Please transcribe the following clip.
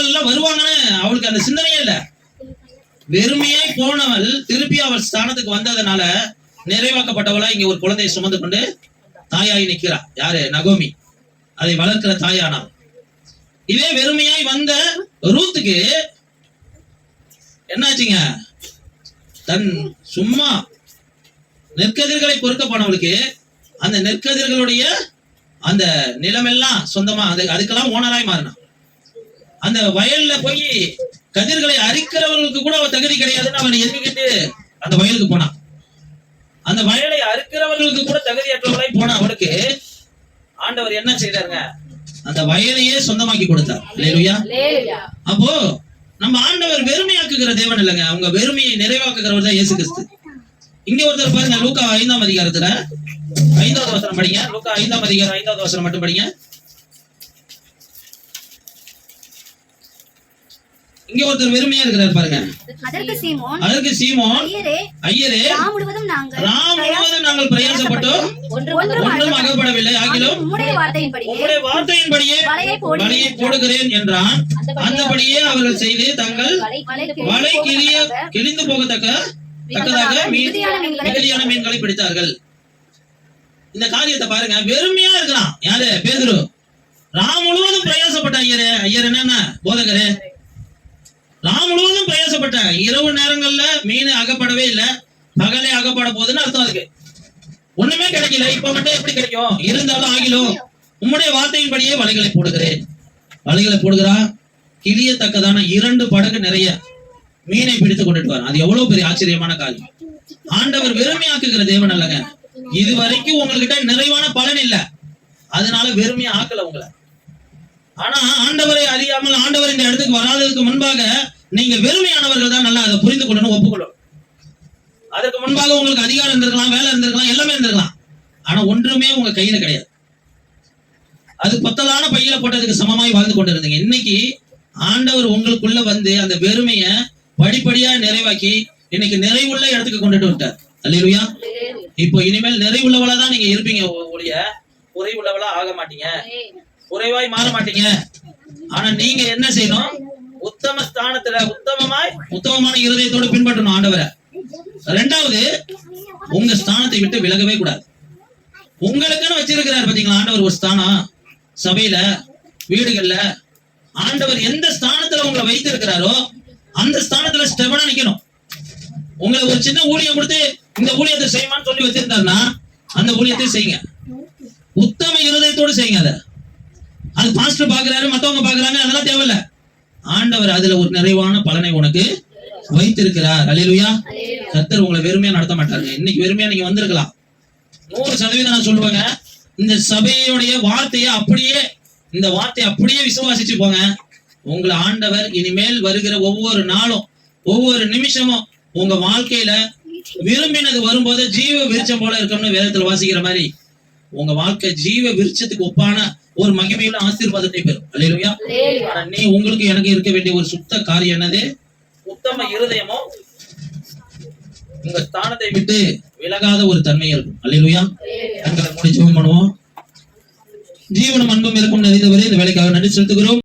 மகள் எல்லாம் வருவாங்கன்னு அவளுக்கு அந்த சிந்தனையே இல்ல. வெறுமையே போனவள் திருப்பி அவள் ஸ்தானத்துக்கு வந்ததுனால நிறைவாக்கப்பட்டவளா இங்க ஒரு குழந்தையை சுமந்து கொண்டு தாயாகி நிக்கிறா. யாரு? நகோமி. அதை வளர்க்கிற தாயானா. இதே வெறுமையாய் வந்த ரூத்துக்கு என்னாச்சுங்க? தன் சும்மா நெற்கதிர்களை பொறுக்க போனவளுக்கு அந்த நெற்கதிர்களுடைய அந்த நிலமெல்லாம் சொந்தமா அதுக்கெல்லாம் ஓனராய் மாறினான். அந்த வயல்ல போய் கதிர்களை அறுக்கிறவர்களுக்கு கூட அவன் தகுதி கிடையாதுன்னு அவன் எண்ணிக்கிட்டு அந்த வயலுக்கு போனான். அந்த வயலை அறுக்கிறவர்களுக்கு கூட தகுதியற்றவர்களாய் போன அவனுக்கு ஆண்டவர் என்ன செய்தாருங்க? அந்த வயலையே சொந்தமாக்கி கொடுத்தார். அல்லேலூயா. அப்போ நம்ம ஆண்டவர் வெறுமையாக்குகிற தேவன் இல்லைங்க, அவங்க வெறுமையை நிறைவாக்குகிறவர் தான் இயேசு கிறிஸ்து. இங்க ஒருத்தர் பாருங்க, லூக்கா 5ஆம் அதிகாரத்துல 5வது வசனம் படிங்க. லூக்கா 5ஆம் அதிகாரம் 5வது வசனம் மட்டும் படிங்க. இங்க ஒருத்தர் வெறுமையா இருக்கிறார் பாருங்க. அதற்கு சீமோன், ஐயரே, ராம் முழுவதும் நாங்கள் பிரயாசப்பட்டோம், ஒன்றும் அகப்படவில்லை, ஆகிலும் உம்முடைய வார்த்தையின்படியே வலையை போடுகிறேன் என்றான். அந்தபடியே அவர்கள் செய்து தங்கள் வலை கிழிந்து போகத்தக்கதாக மிகுதியான மீன்களை பிடித்தார்கள். இந்த காரியத்தை பாருங்க, வெறுமையா இருக்கிறான். யாரு? பேதுரு. ராம் முழுவதும் பிரயாசப்பட்ட ஐயர் என்னன்னா போதகரே, ராம் முழுவதும் பிரயாசப்பட்ட, இரவு நேரங்கள்ல மீன் அகப்படவே இல்லை, பகலே அகப்பட போகுதுன்னு அர்த்தம். அதுக்கு ஒண்ணுமே கிடைக்கல. இப்ப மட்டும் எப்படி கிடைக்கும்? இருந்தாலும் ஆகிலும் உம்முடைய வார்த்தையின்படியே வலைகளை போடுகிறேன். வலைகளை போடுகிறா. கிளியத்தக்கதான 2 படகு நிறைய மீனை பிடித்து கொண்டுட்டு வர. அது எவ்வளவு பெரிய ஆச்சரியமான காரியம். ஆண்டவர் வெறுமையாக்குகிற தேவன் அல்லங்க. இது வரைக்கும் உங்ககிட்ட நிறைவான பலன் இல்ல, அதனால வெறுமையா ஆக்கல உங்களை. ஆனா ஆண்டவரை அறியாமல் ஆண்டவர் இந்த இடத்துக்கு வராததுக்கு முன்பாக நீங்க வெறுமையானவர்கள் தான். நல்லா அதை புரிந்து கொள்ளணும், ஒப்புக்கொள்ளணும். அதற்கு முன்பாக உங்களுக்கு அதிகாரம் இருந்திருக்கலாம், வேலை இருந்திருக்கலாம், எல்லாமே இருந்திருக்கலாம். ஆனா ஒன்றுமே உங்க கையில கிடையாது. அது பொத்தலான பையில போட்டதுக்கு சமமாய் வாழ்ந்து கொண்டு இருந்தீங்க. இன்னைக்கு ஆண்டவர் உங்களுக்குள்ள வந்து அந்த வெறுமைய படிப்படியா நிறைவாக்கி இன்னைக்கு நிறைவுள்ள இடத்துக்கு கொண்டுட்டு விட்டார். அல்லேலூயா. இப்போ இனிமேல் நிறைவுள்ளவளா தான் நீங்க இருப்பீங்க ஒழிய குறைவுள்ளவளா ஆக மாட்டீங்க, குறைவாய் மாற மாட்டீங்க. ஆனா நீங்க என்ன செய்யணும்? உத்தம ஸ்தானத்துல உத்தமமான இருதயத்தோடு பின்பற்றணும் ஆண்டவரை. 2வது, உங்க ஸ்தானத்தை விட்டு விலகவே கூடாது. உங்களுக்குன்னு வச்சிருக்கிறார் பாத்தீங்களா ஆண்டவர் ஒரு ஸ்தானம். சபையில, வீடுகள்ல ஆண்டவர் எந்த ஸ்தானத்துல உங்களை வைத்திருக்கிறாரோ அந்த ஸ்தானத்துல ஸ்டெபனா நிக்கணும். உங்களை ஒரு சின்ன ஊழியம் கொடுத்து இந்த ஊழியத்தை செய்யுமான்னு சொல்லி வச்சிருந்தாருன்னா அந்த ஊழியத்தை செய்யுங்க. உத்தம இருதயத்தோடு செய்யுங்க. அது பாஸ்டர் பாக்குறாரு, மத்தவங்க பாக்குறாங்க, அதெல்லாம் தேவையில்ல. ஆண்டவர் அதுல ஒரு நிறைவான பலனை உனக்கு வைத்திருக்கிறார். அல்லேலூயா. கர்த்தர் உங்களை வெறுமையா நடத்த மாட்டாருங்க. இன்னைக்கு வெறுமையா நீங்க வந்திருக்கலாம். 100% நான் சொல்லுவேங்க, இந்த சபையுடைய வார்த்தையை அப்படியே விசுவாசிச்சு போங்க. உங்களை ஆண்டவர் இனிமேல் வருகிற ஒவ்வொரு நாளும் ஒவ்வொரு நிமிஷமும் உங்க வாழ்க்கையில விரும்பினது வரும்போது ஜீவ விருட்சம் போல இருக்கும்னு வேதத்துல வாசிக்கிற மாதிரி உங்க வாழ்க்கை ஜீவ விருட்சத்துக்கு ஒப்பான ஒரு மகிமையுள்ள ஆசீர்வாதத்தை பெறும். அல்லேலூயா. ஆனா நீ உங்களுக்கு எனக்கு இருக்க வேண்டிய ஒரு சுத்த காரியம் என்னது? உத்தம இருதயமும் உங்க ஸ்தானத்தை விட்டு விலகாத ஒரு தன்மை இருக்கும். அல்லேலூயா. எங்களை மூடி ஜெபம் பண்ணுவோம். ஜீவனும் அன்பும் இருக்கும் நிறைந்தவரே, இந்த வேலைக்காக நன்றி செலுத்துகிறோம்.